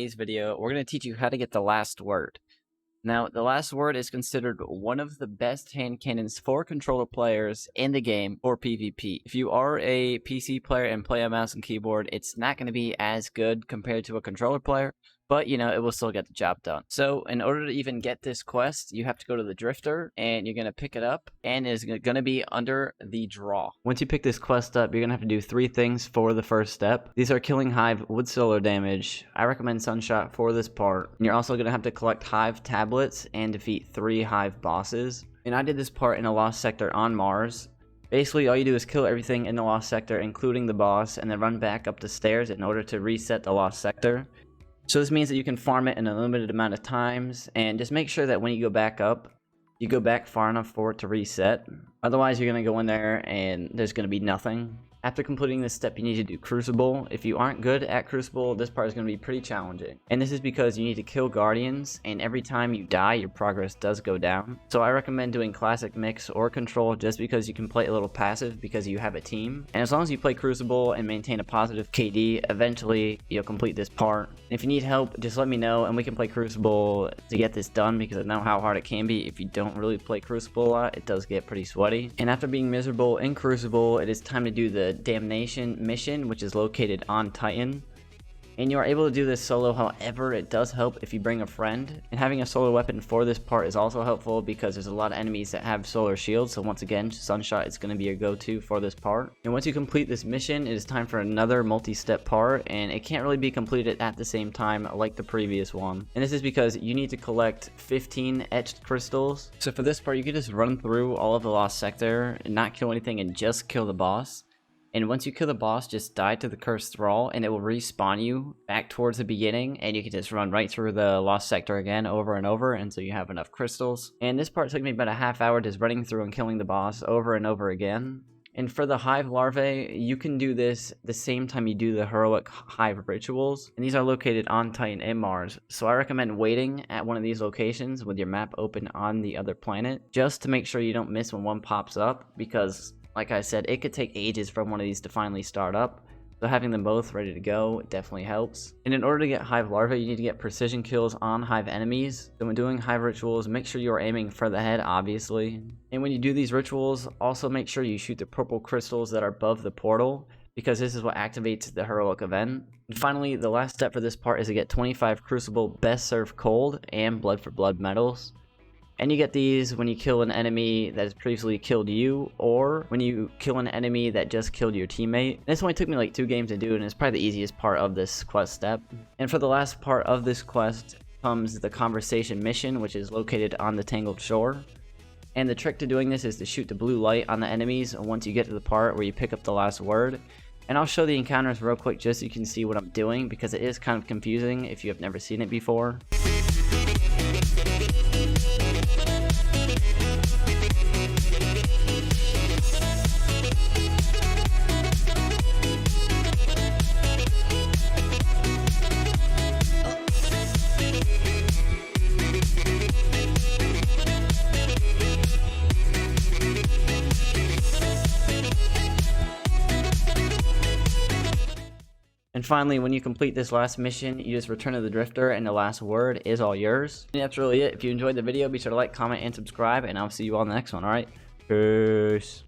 Today's video, we're going to teach you how to get the last word. Now, the last word is considered one of the best hand cannons for controller players in the game for PvP. If you are a PC player and play a mouse and keyboard, it's not going to be as good compared to a controller player, but it will still get the job done. So in order to even get this quest, you have to go to the drifter and you're going to pick it up, and it's going to be under the draw. Once you pick this quest up, you're going to have to do 3 things for the first step. These are killing Hive with solar damage. I recommend Sunshot for this part. And you're also going to have to collect Hive tablets and defeat 3 Hive bosses. And I did this part in a lost sector on Mars. Basically, all you do is kill everything in the lost sector, including the boss, and then run back up the stairs in order to reset the lost sector. So this means that you can farm it in a limited amount of times, and just make sure that when you go back up, you go back far enough for it to reset. Otherwise, you're going to go in there and there's going to be nothing. After completing this step, you need to do Crucible. If you aren't good at Crucible, this part is going to be pretty challenging. And this is because you need to kill Guardians, and every time you die, your progress does go down. So I recommend doing Classic Mix or Control just because you can play a little passive because you have a team. And as long as you play Crucible and maintain a positive KD, eventually you'll complete this part. And if you need help, just let me know and we can play Crucible to get this done, because I know how hard it can be. If you don't really play Crucible a lot, it does get pretty sweaty. And after being miserable in Crucible, it is time to do the Damnation mission, which is located on Titan. And you are able to do this solo. However, it does help if you bring a friend, and having a solar weapon for this part is also helpful because there's a lot of enemies that have solar shields. So once again, Sunshot is going to be your go-to for this part. And once you complete this mission, it is time for another multi-step part, and it can't really be completed at the same time like the previous one. And this is because you need to collect 15 etched crystals. So for this part, you can just run through all of the lost sector and not kill anything and just kill the boss. And once you kill the boss, just die to the cursed thrall, and it will respawn you back towards the beginning, and you can just run right through the lost sector again over and over until you have enough crystals. And this part took me about a half hour just running through and killing the boss over and over again. And for the Hive larvae, you can do this the same time you do the heroic Hive rituals, and these are located on Titan and Mars. So I recommend waiting at one of these locations with your map open on the other planet, just to make sure you don't miss when one pops up, because like I said, it could take ages for one of these to finally start up. So having them both ready to go definitely helps. And in order to get Hive larvae, you need to get precision kills on Hive enemies. So when doing Hive rituals, make sure you are aiming for the head, obviously. And when you do these rituals, also make sure you shoot the purple crystals that are above the portal, because this is what activates the heroic event. And finally, the last step for this part is to get 25 Crucible Best Served Cold and Blood for Blood medals. And you get these when you kill an enemy that has previously killed you, or when you kill an enemy that just killed your teammate. This only took me like 2 games to do, and it's probably the easiest part of this quest step. And for the last part of this quest comes the Conversation mission, which is located on the Tangled Shore. And the trick to doing this is to shoot the blue light on the enemies once you get to the part where you pick up the last word. And I'll show the encounters real quick just so you can see what I'm doing, because it is kind of confusing if you have never seen it before. And finally, when you complete this last mission, you just return to the drifter and the last word is all yours. And that's really it. If you enjoyed the video, be sure to like, comment, and subscribe, and I'll see you all in the next one, alright? Peace.